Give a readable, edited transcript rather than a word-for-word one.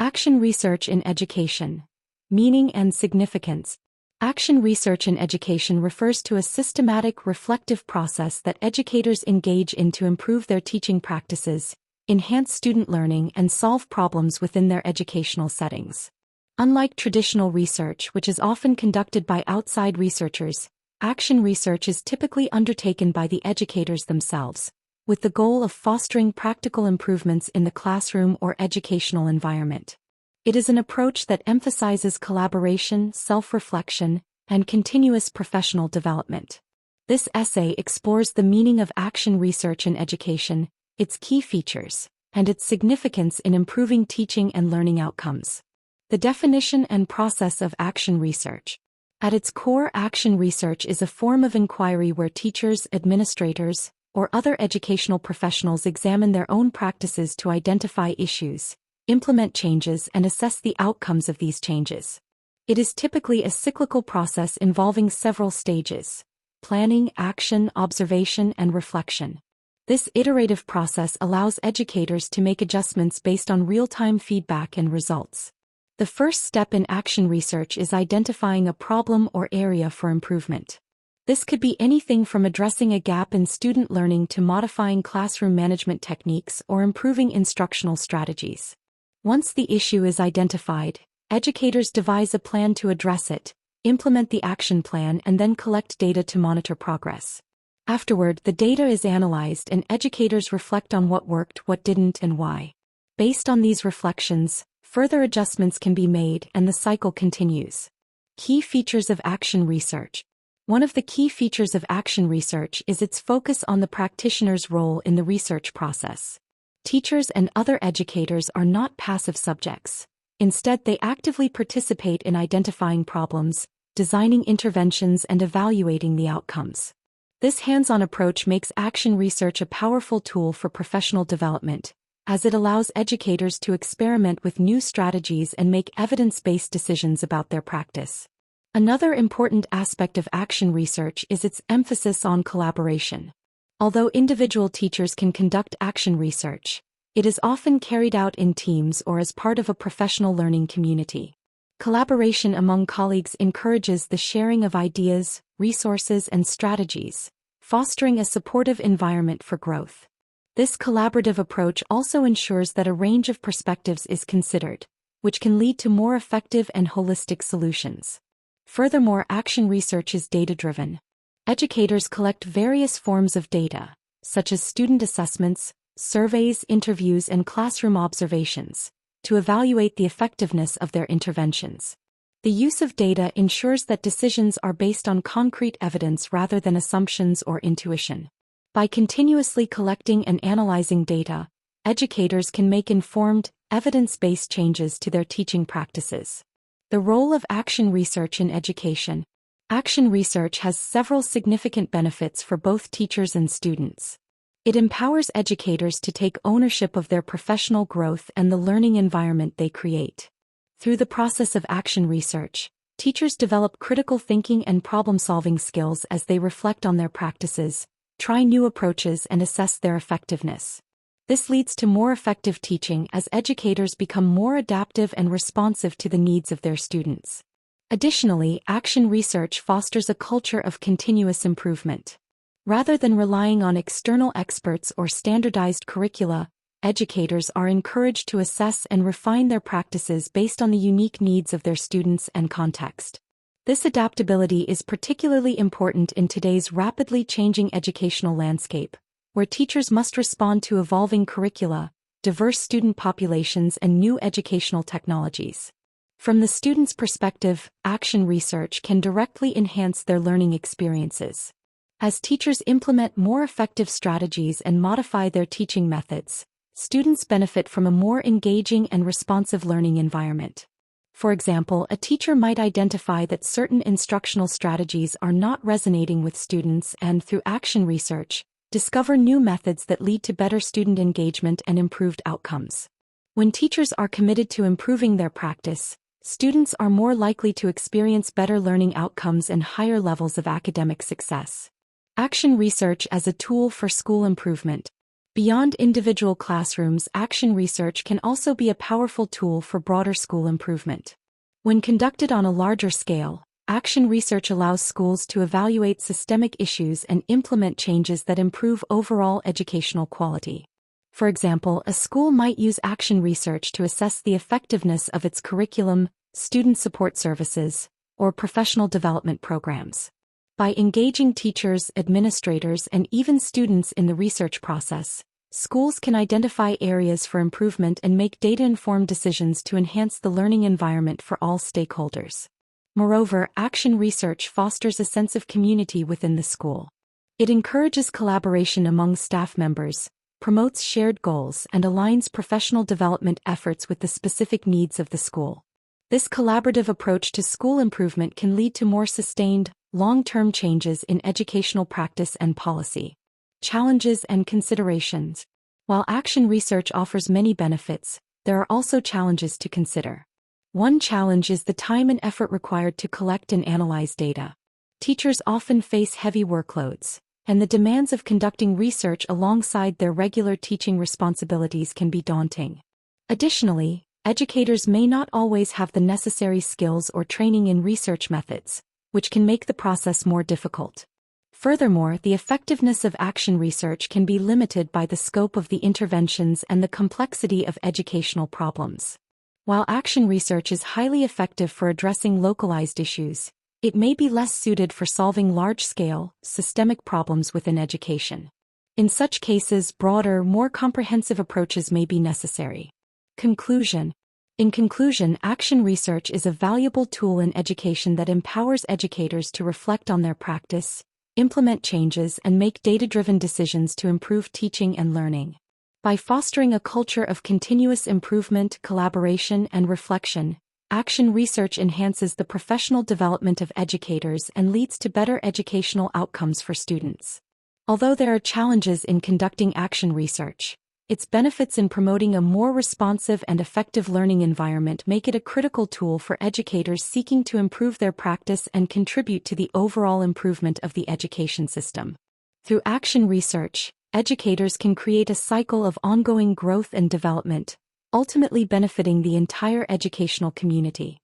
Action research in education. Meaning and significance. Action research in education refers to a systematic, reflective process that educators engage in to improve their teaching practices, enhance student learning, and solve problems within their educational settings. Unlike traditional research, which is often conducted by outside researchers, action research is typically undertaken by the educators themselves, with the goal of fostering practical improvements in the classroom or educational environment. It is an approach that emphasizes collaboration, self-reflection, and continuous professional development. This essay explores the meaning of action research in education, its key features, and its significance in improving teaching and learning outcomes. The definition and process of action research. At its core, action research is a form of inquiry where teachers, administrators, or other educational professionals examine their own practices to identify issues, implement changes, and assess the outcomes of these changes. It is typically a cyclical process involving several stages: planning, action, observation, and reflection. This iterative process allows educators to make adjustments based on real-time feedback and results. The first step in action research is identifying a problem or area for improvement. This could be anything from addressing a gap in student learning to modifying classroom management techniques or improving instructional strategies. Once the issue is identified, educators devise a plan to address it, implement the action plan, and then collect data to monitor progress. Afterward, the data is analyzed and educators reflect on what worked, what didn't, and why. Based on these reflections, further adjustments can be made and the cycle continues. Key features of action research. One of the key features of action research is its focus on the practitioner's role in the research process. Teachers and other educators are not passive subjects. Instead, they actively participate in identifying problems, designing interventions, and evaluating the outcomes. This hands-on approach makes action research a powerful tool for professional development, as it allows educators to experiment with new strategies and make evidence-based decisions about their practice. Another important aspect of action research is its emphasis on collaboration. Although individual teachers can conduct action research, it is often carried out in teams or as part of a professional learning community. Collaboration among colleagues encourages the sharing of ideas, resources, and strategies, fostering a supportive environment for growth. This collaborative approach also ensures that a range of perspectives is considered, which can lead to more effective and holistic solutions. Furthermore, action research is data-driven. Educators collect various forms of data, such as student assessments, surveys, interviews, and classroom observations, to evaluate the effectiveness of their interventions. The use of data ensures that decisions are based on concrete evidence rather than assumptions or intuition. By continuously collecting and analyzing data, educators can make informed, evidence-based changes to their teaching practices. The role of action research in education. Action research has several significant benefits for both teachers and students. It empowers educators to take ownership of their professional growth and the learning environment they create. Through the process of action research, teachers develop critical thinking and problem-solving skills as they reflect on their practices, try new approaches, and assess their effectiveness. This leads to more effective teaching as educators become more adaptive and responsive to the needs of their students. Additionally, action research fosters a culture of continuous improvement. Rather than relying on external experts or standardized curricula, educators are encouraged to assess and refine their practices based on the unique needs of their students and context. This adaptability is particularly important in today's rapidly changing educational landscape, where teachers must respond to evolving curricula, diverse student populations, and new educational technologies. From the student's perspective, action research can directly enhance their learning experiences. As teachers implement more effective strategies and modify their teaching methods, students benefit from a more engaging and responsive learning environment. For example, a teacher might identify that certain instructional strategies are not resonating with students and, through action research, discover new methods that lead to better student engagement and improved outcomes. When teachers are committed to improving their practice, students are more likely to experience better learning outcomes and higher levels of academic success. Action research as a tool for school improvement. Beyond individual classrooms, action research can also be a powerful tool for broader school improvement. When conducted on a larger scale, action research allows schools to evaluate systemic issues and implement changes that improve overall educational quality. For example, a school might use action research to assess the effectiveness of its curriculum, student support services, or professional development programs. By engaging teachers, administrators, and even students in the research process, schools can identify areas for improvement and make data-informed decisions to enhance the learning environment for all stakeholders. Moreover, action research fosters a sense of community within the school. It encourages collaboration among staff members, promotes shared goals, and aligns professional development efforts with the specific needs of the school. This collaborative approach to school improvement can lead to more sustained, long-term changes in educational practice and policy. Challenges and considerations. While action research offers many benefits, there are also challenges to consider. One challenge is the time and effort required to collect and analyze data. Teachers often face heavy workloads, and the demands of conducting research alongside their regular teaching responsibilities can be daunting. Additionally, educators may not always have the necessary skills or training in research methods, which can make the process more difficult. Furthermore, the effectiveness of action research can be limited by the scope of the interventions and the complexity of educational problems. While action research is highly effective for addressing localized issues, it may be less suited for solving large-scale, systemic problems within education. In such cases, broader, more comprehensive approaches may be necessary. Conclusion. In conclusion, action research is a valuable tool in education that empowers educators to reflect on their practice, implement changes, and make data-driven decisions to improve teaching and learning. By fostering a culture of continuous improvement, collaboration, and reflection, action research enhances the professional development of educators and leads to better educational outcomes for students. Although there are challenges in conducting action research, its benefits in promoting a more responsive and effective learning environment make it a critical tool for educators seeking to improve their practice and contribute to the overall improvement of the education system. Through action research, educators can create a cycle of ongoing growth and development, ultimately benefiting the entire educational community.